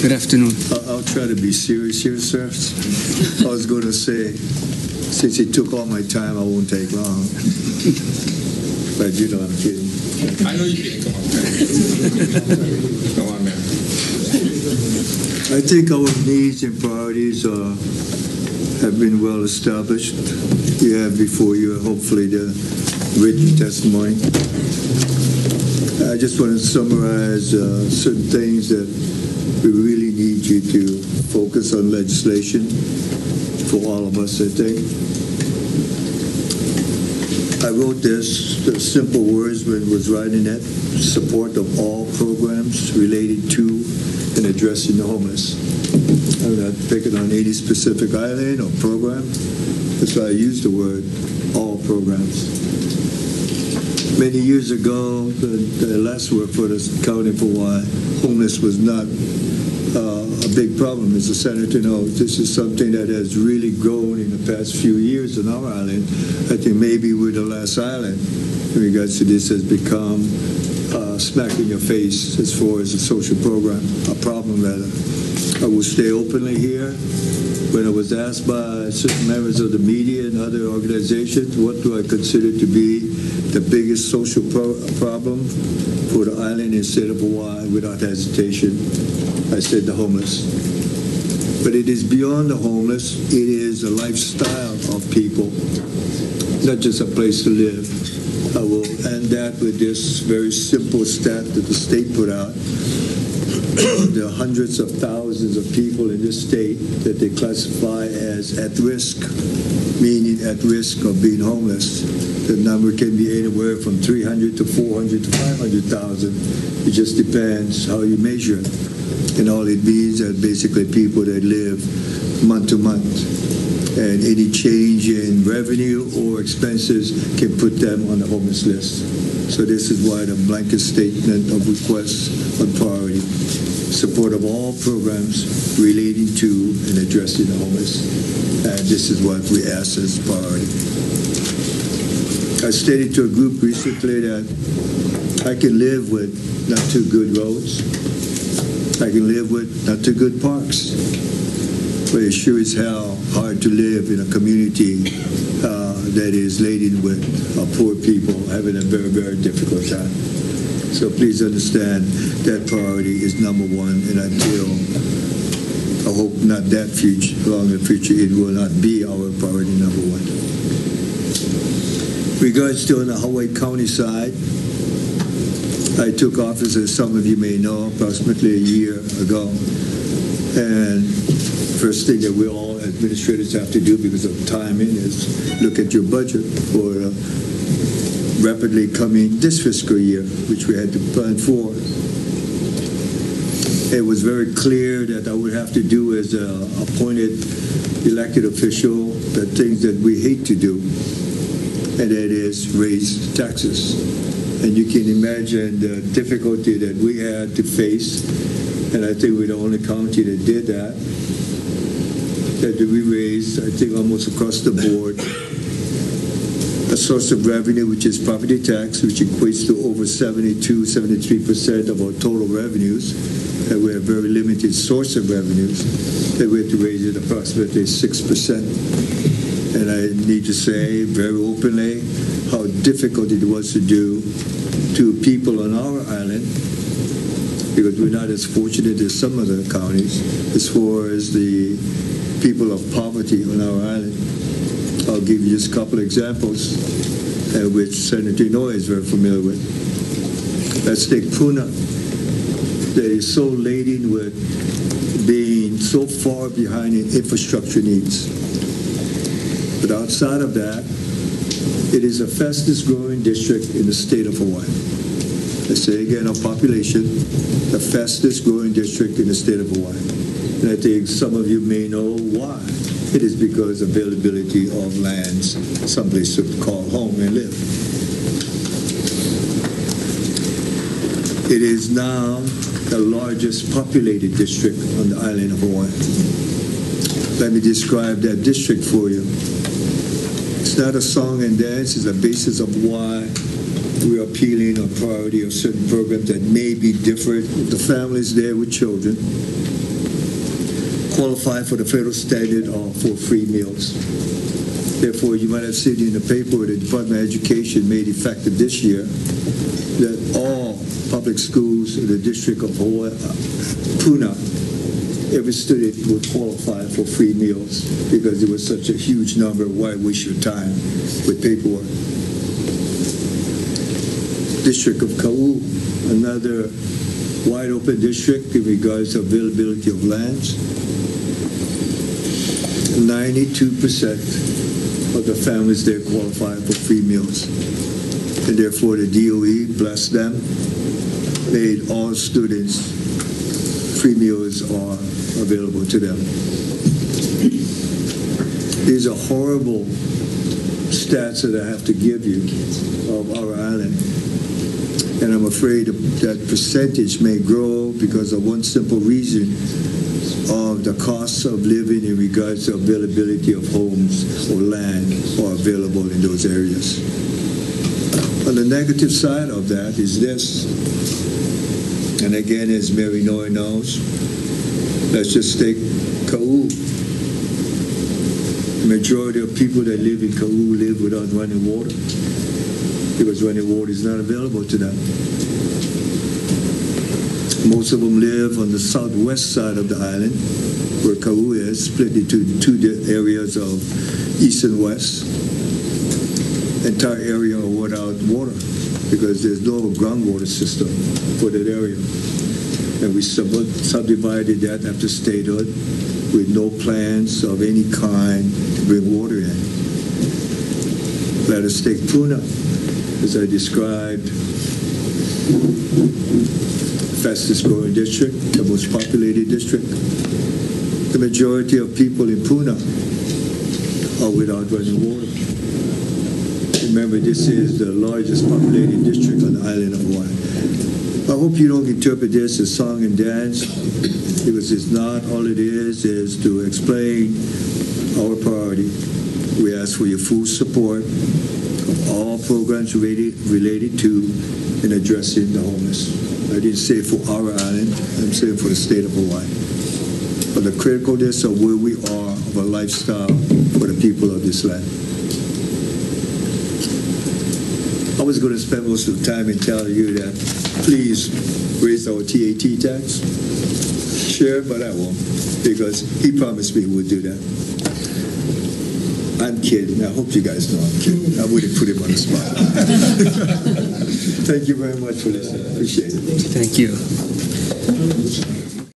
Good afternoon. I'll try to be serious here, sir. I was going to say, since he took all my time, I won't take long. But you know I'm kidding. I know you're kidding. Come on. Come on, man. I think our needs and priorities have been well established. You have before you, hopefully, the written testimony. I just want to summarize certain things that we really need you to focus on legislation for all of us, I think. I wrote this, the simple words when I was writing it: support of all programs related to and addressing the homeless. I'm not picking on any specific island or program. That's why I used the word all programs. Many years ago, the last word for the county for why homeless was not a big problem, as the senator knows. This is something that has really grown in the past few years on our island. I think maybe we're the last island in regards to this has become smack in your face as far as a social program, a problem rather. I will say openly here, when I was asked by certain members of the media and other organizations, what do I consider to be the biggest social problem for the island and state of Hawaii, without hesitation, I said the homeless. But it is beyond the homeless. It is a lifestyle of people, not just a place to live. I will end that with this very simple stat that the state put out. There are hundreds of thousands of people in this state that they classify as at risk, meaning at risk of being homeless. The number can be anywhere from 300 to 400 to 500,000. It just depends how you measure it. And all it means is basically people that live month to month. And any change in revenue or expenses can put them on the homeless list. So this is why the blanket statement of requests on priority: support of all programs relating to and addressing the homeless. And this is what we ask as priority. I stated to a group recently that I can live with not too good roads. I can live with not too good parks. But it sure is hell hard to live in a community that is laden with poor people having a very, very difficult time. So please understand that priority is number one, and until I hope not that future, long in the future, it will not be our priority number one. Regards to on the Hawaii County side, I took office, as some of you may know, approximately a year ago. And first thing that we all administrators have to do because of timing is look at your budget for rapidly coming this fiscal year, which we had to plan for. It was very clear that I would have to do as an appointed elected official the things that we hate to do, and that is raise taxes. And you can imagine the difficulty that we had to face, and I think we're the only county that did that. That we raised, I think, almost across the board, a source of revenue, which is property tax, which equates to over 72-73% of our total revenues. And we have very limited source of revenues, that we had to raise it approximately 6%. And I need to say very openly how difficult it was to do to people on our island, because we're not as fortunate as some other counties as far as the people of poverty on our island. I'll give you just a couple of examples, which Senator Noy is very familiar with. Let's take Puna, that is so laden with being so far behind in infrastructure needs. But outside of that, it is the fastest growing district in the state of Hawaii. I say again, our population, the fastest growing district in the state of Hawaii. And I think some of you may know why. It is because of availability of lands, someplace to call home and live. It is now the largest populated district on the island of Hawaii. Let me describe that district for you. It's not a song and dance, it's a basis of why we're appealing on priority of certain programs that may be different. If the families there with children, qualify for the federal standard for free meals. Therefore, you might have seen in the paper the Department of Education made effective this year that all public schools in the District of Puna, every student would qualify for free meals because there was such a huge number. Why waste your time with paperwork? District of Kau, another wide open district in regards to availability of lands. 92% of the families there qualify for free meals. And therefore the DOE, bless them, made all students free meals are available to them. These are horrible stats that I have to give you of our island. And I'm afraid that percentage may grow because of one simple reason of the costs of living in regards to availability of homes or land are available in those areas. On the negative side of that is this, and again, as Mary Noy knows, let's just take Kau. The majority of people that live in Kau live without running water because running water is not available to them. Most of them live on the southwest side of the island, where Kau is, split into two areas of east and west. Entire area are without water because there's no groundwater system for that area. And we subdivided that after statehood with no plans of any kind to bring water in. Let us take Puna, as I described, fastest growing district, the most populated district. The majority of people in Puna are without running water. Remember, this is the largest populated district on the island of Hawaii. I hope you don't interpret this as song and dance, because it's not. All it is to explain our priority. We ask for your full support of all programs related to and addressing the homeless. I didn't say for our island, I'm saying for the state of Hawaii. For the criticalness of where we are of a lifestyle for the people of this land. I was going to spend most of the time in telling you that please raise our TAT tax. Sure, but I won't, because he promised me he would do that. I'm kidding. I hope you guys know I'm kidding. I wouldn't put him on the spot. Thank you very much for listening. Appreciate it. Thank you.